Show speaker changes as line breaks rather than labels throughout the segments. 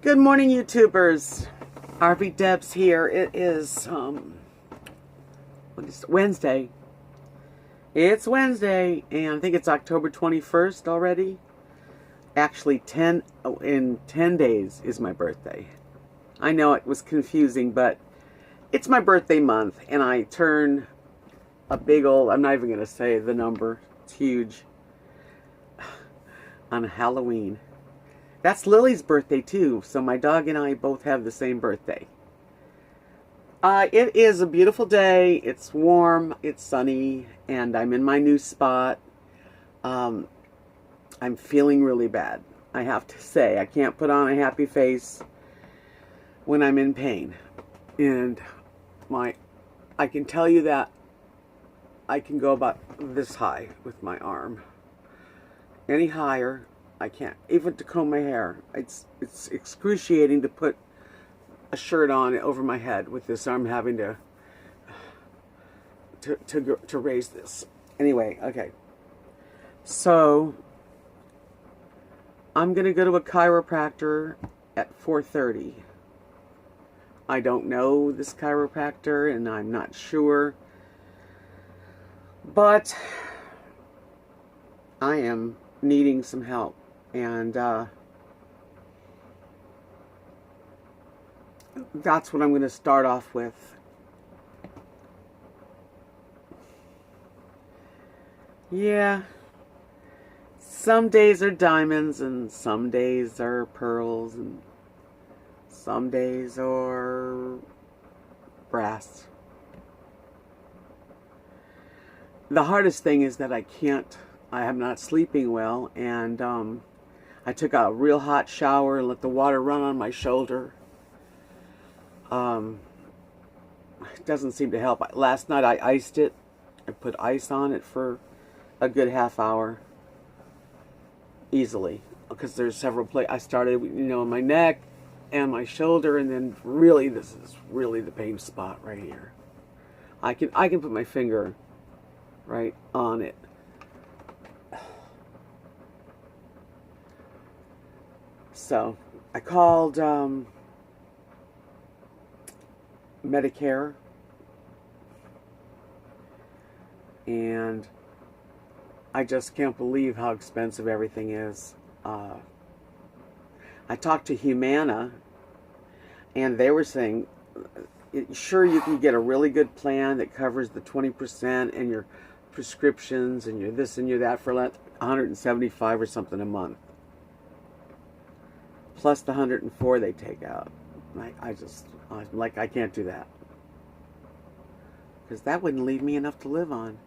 Good morning, YouTubers. RV Debs here. It is Wednesday. It's Wednesday, and I think it's October 21st already. Actually, in 10 days is my birthday. I know it was confusing, but it's my birthday month, and I turn a big old, I'm not even going to say the number, it's huge, on Halloween. That's Lily's birthday too, so my dog and I both have the same birthday. It is a beautiful day. It's warm, it's sunny, and I'm in my new spot. I'm feeling really bad. I have to say, I can't put on a happy face when I'm in pain. And I can tell you that I can go about this high with my arm. Any higher, I can't. Even to comb my hair. It's excruciating to put a shirt on over my head with this arm having to raise this. Anyway, okay. So I'm gonna go to a chiropractor at 4:30. I don't know this chiropractor and I'm not sure, but I am needing some help, and that's what I'm going to start off with. Yeah, some days are diamonds and some days are pearls and some days are brass. The hardest thing is that I am not sleeping well, and I took a real hot shower and let the water run on my shoulder. It doesn't seem to help. Last night I iced it. I put ice on it for a good half hour. Easily. Because there's several places. I started, in my neck and my shoulder, and then really, this is really the pain spot right here. I can put my finger right on it. So I called Medicare, and I just can't believe how expensive everything is. I talked to Humana, and they were saying, sure, you can get a really good plan that covers the 20% and your prescriptions and your this and your that for $175 or something a month, plus the $104 they take out. I'm like, I can't do that, because that wouldn't leave me enough to live on.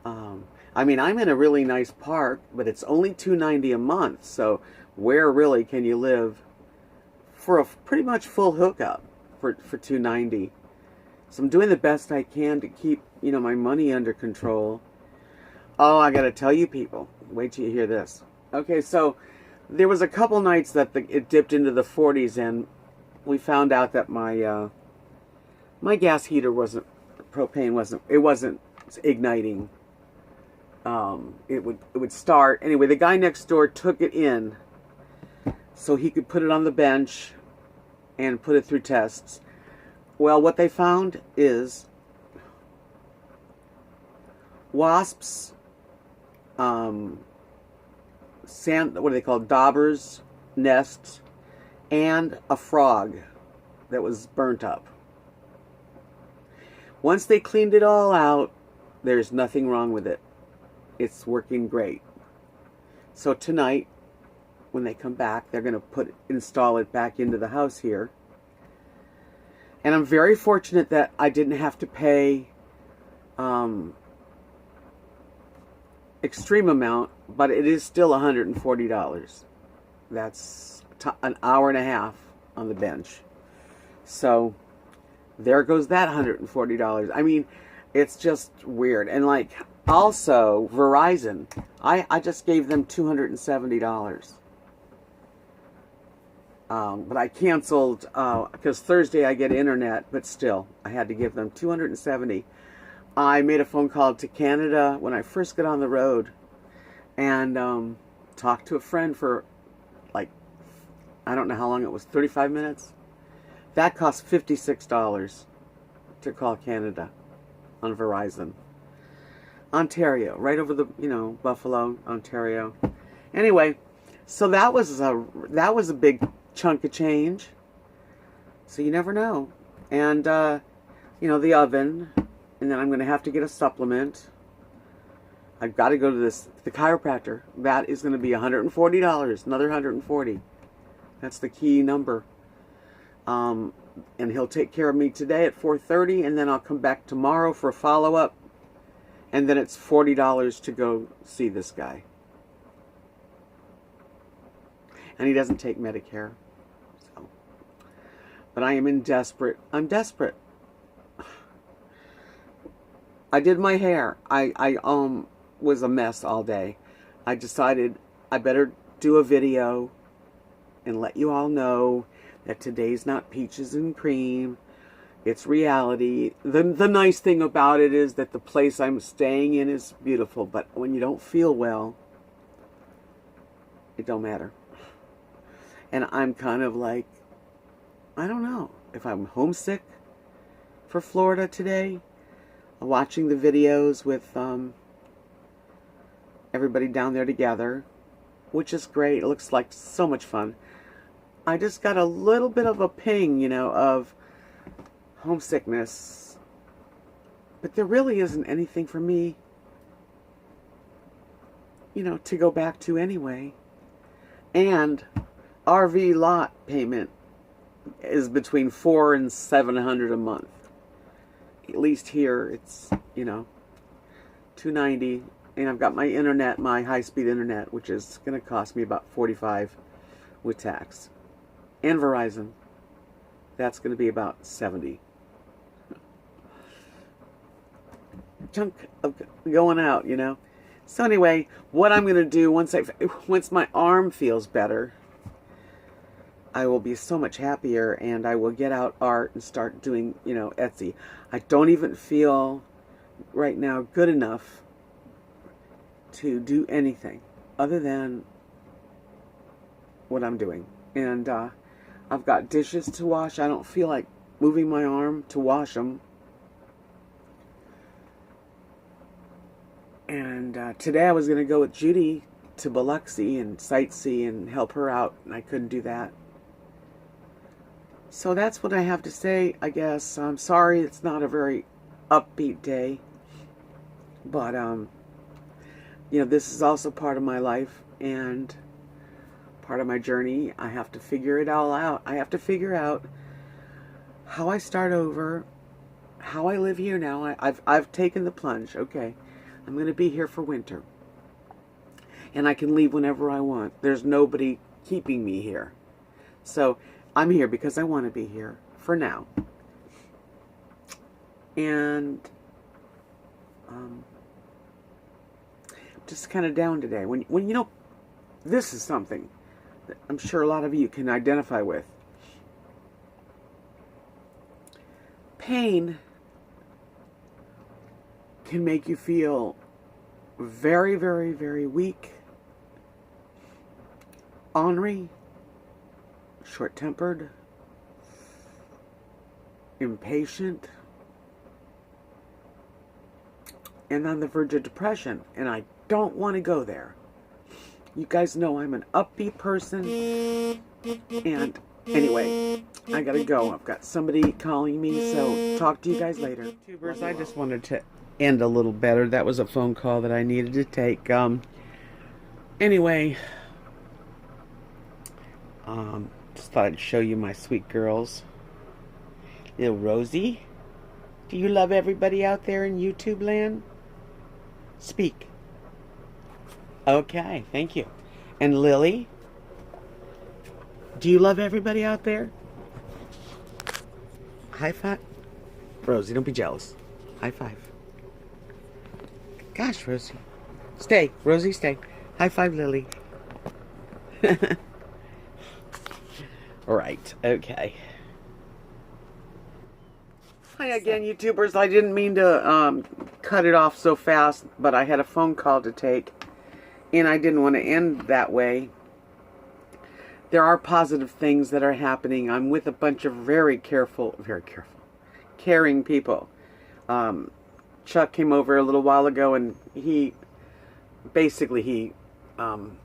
I'm in a really nice park, but it's only $290 a month. So where really can you live for a pretty much full hookup for $290? So I'm doing the best I can to keep my money under control. Oh, I got to tell you, people, wait till you hear this. Okay, so there was a couple nights that it dipped into the 40s, and we found out that my gas heater wasn't igniting. It would start. Anyway, the guy next door took it in so he could put it on the bench and put it through tests. Well, what they found is wasps, what are they called? Daubers nests, and a frog that was burnt up. Once they cleaned it all out, there's nothing wrong with it. It's working great. So tonight, when they come back, they're going to install it back into the house here. And I'm very fortunate that I didn't have to pay extreme amount, but it is still $140. That's an hour and a half on the bench. So there goes that $140. It's just weird. And also Verizon, I just gave them $270. But I canceled because Thursday I get internet, but still I had to give them $270. I made a phone call to Canada when I first got on the road, and talked to a friend for like I don't know how long it was, 35 minutes. That cost $56 to call Canada on Verizon. Ontario, right over the, Buffalo, Ontario. Anyway, so that was a big chunk of change. So you never know. And the oven, and then I'm going to have to get a supplement. I've got to go to the chiropractor. That is going to be $140, another $140. That's the key number. And he'll take care of me today at 4:30, and then I'll come back tomorrow for a follow-up. And then it's $40 to go see this guy. And he doesn't take Medicare. So. But I'm desperate. I did my hair. I was a mess all day. I decided I better do a video and let you all know that today's not peaches and cream. It's reality. The nice thing about it is that the place I'm staying in is beautiful, but when you don't feel well, it don't matter. And I'm kind of like, I don't know if I'm homesick for Florida today. Watching the videos with everybody down there together, which is great. It looks like so much fun. I just got a little bit of a ping, of homesickness. But there really isn't anything for me, to go back to anyway. And RV lot payment is between $400 and $700 a month. At least here, it's, $290. And I've got my internet, my high-speed internet, which is going to cost me about $45 with tax. And Verizon. That's going to be about $70. Chunk of going out, So anyway, what I'm going to do once my arm feels better, I will be so much happier, and I will get out art and start doing, Etsy. I don't even feel right now good enough to do anything other than what I'm doing. And I've got dishes to wash. I don't feel like moving my arm to wash them. And today I was going to go with Judy to Biloxi and sightsee and help her out, and I couldn't do that. So that's what I have to say, I guess. I'm sorry it's not a very upbeat day. But, this is also part of my life and part of my journey. I have to figure it all out. I have to figure out how I start over, how I live here now. I've taken the plunge. Okay, I'm going to be here for winter. And I can leave whenever I want. There's nobody keeping me here. So I'm here because I want to be here for now. And I'm just kind of down today. When this is something that I'm sure a lot of you can identify with. Pain can make you feel very, very, very weak, ornery, short-tempered, impatient, and on the verge of depression. And I don't want to go there. You guys know I'm an upbeat person. And anyway, I gotta go. I've got somebody calling me, so talk to you guys later. YouTubers, I just wanted to end a little better. That was a phone call that I needed to take. Anyway, just thought I'd show you my sweet girls. Little Rosie, do you love everybody out there in YouTube land? Speak. Okay, thank you. And Lily, do you love everybody out there? High five. Rosie, don't be jealous. High five. Gosh, Rosie. Stay. Rosie, stay. High five, Lily. Alright, okay. Hi again, YouTubers. I didn't mean to cut it off so fast, but I had a phone call to take, and I didn't want to end that way. there are positive things that are happening. I'm with a bunch of very careful, caring people. Chuck came over a little while ago, and he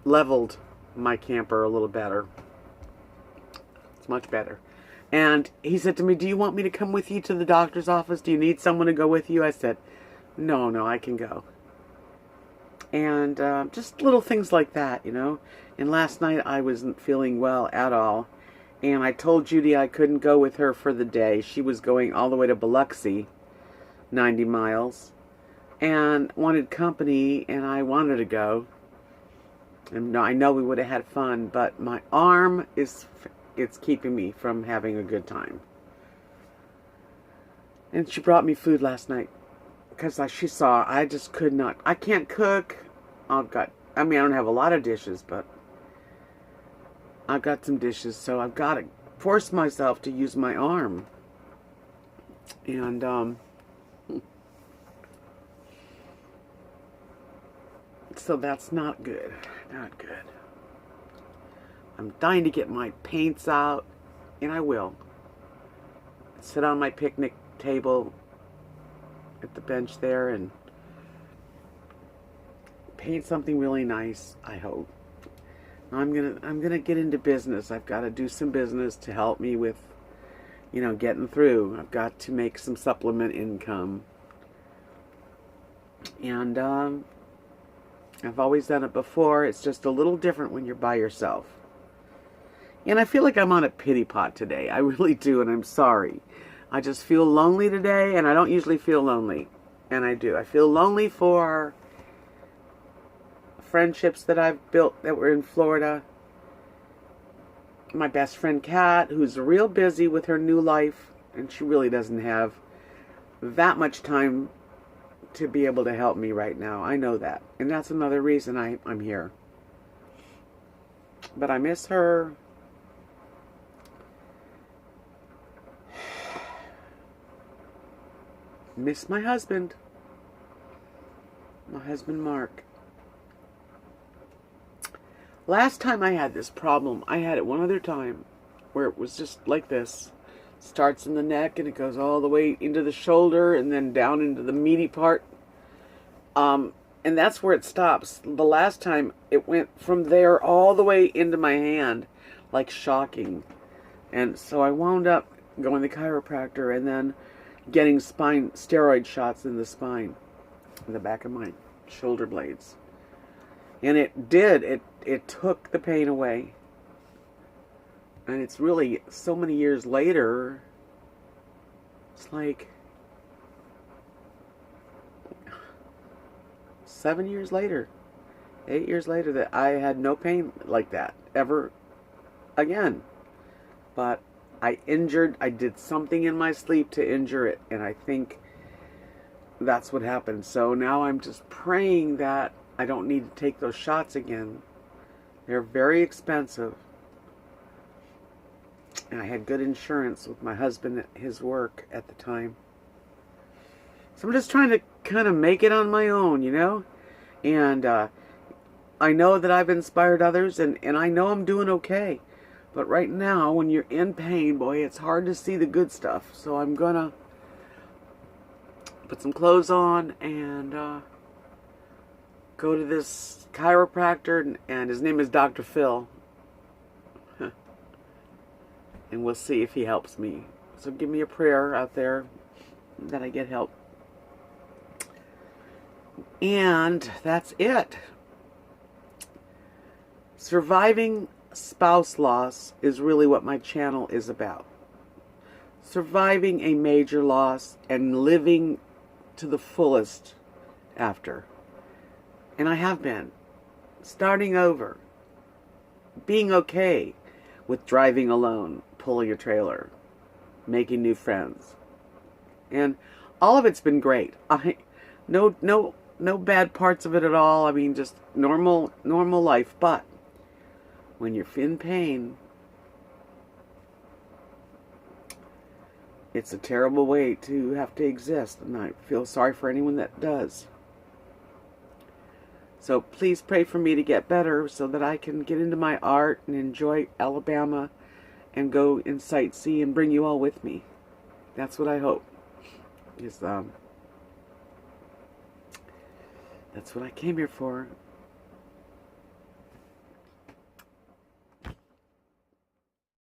leveled my camper a little better. It's much better. And he said to me, "Do you want me to come with you to the doctor's office? Do you need someone to go with you?" I said, No, I can go. And just little things like that, you know. And last night I wasn't feeling well at all. And I told Judy I couldn't go with her for the day. She was going all the way to Biloxi, 90 miles. And wanted company, and I wanted to go. And I know we would have had fun, but my arm it's keeping me from having a good time. And she brought me food last night because she saw I just could not. I can't cook. I don't have a lot of dishes, but I've got some dishes, so I've got to force myself to use my arm. And so that's not good. Not good. I'm dying to get my paints out, and I will. Sit on my picnic table at the bench there and paint something really nice, I hope. I'm gonna get into business. I've got to do some business to help me with, getting through. I've got to make some supplement income. And I've always done it before. It's just a little different when you're by yourself. And I feel like I'm on a pity pot today. I really do, and I'm sorry. I just feel lonely today, and I don't usually feel lonely. And I do. I feel lonely for friendships that I've built that were in Florida. My best friend Kat, who's real busy with her new life, and she really doesn't have that much time to be able to help me right now. I know that. And that's another reason I'm here. But I miss her. Miss my husband. My husband Mark. Last time I had this problem, I had it one other time where it was just like this. Starts in the neck and it goes all the way into the shoulder and then down into the meaty part. And that's where it stops. The last time it went from there all the way into my hand, like shocking. And so I wound up going to the chiropractor and then getting steroid shots in the spine, in the back of my shoulder blades. And it took the pain away. And it's really so many years later, it's like 7 years later, 8 years later, that I had no pain like that ever again. But I did something in my sleep to injure it, and I think that's what happened. So now I'm just praying that I don't need to take those shots again. They're very expensive. And I had good insurance with my husband at his work at the time. So I'm just trying to kind of make it on my own, And I know that I've inspired others, and I know I'm doing okay. But right now, when you're in pain, boy, it's hard to see the good stuff. So I'm going to put some clothes on and go to this chiropractor, and his name is Dr. Phil. And we'll see if he helps me. So give me a prayer out there that I get help. And that's it. Surviving spouse loss is really what my channel is about. Surviving a major loss and living to the fullest after. And I have been. Starting over. Being okay with driving alone, pulling a trailer, making new friends. And all of it's been great. No bad parts of it at all. I mean, just normal life. But when you're in pain, it's a terrible way to have to exist. And I feel sorry for anyone that does. So please pray for me to get better so that I can get into my art and enjoy Alabama and go and sightsee and bring you all with me. That's what I hope. That's what I came here for.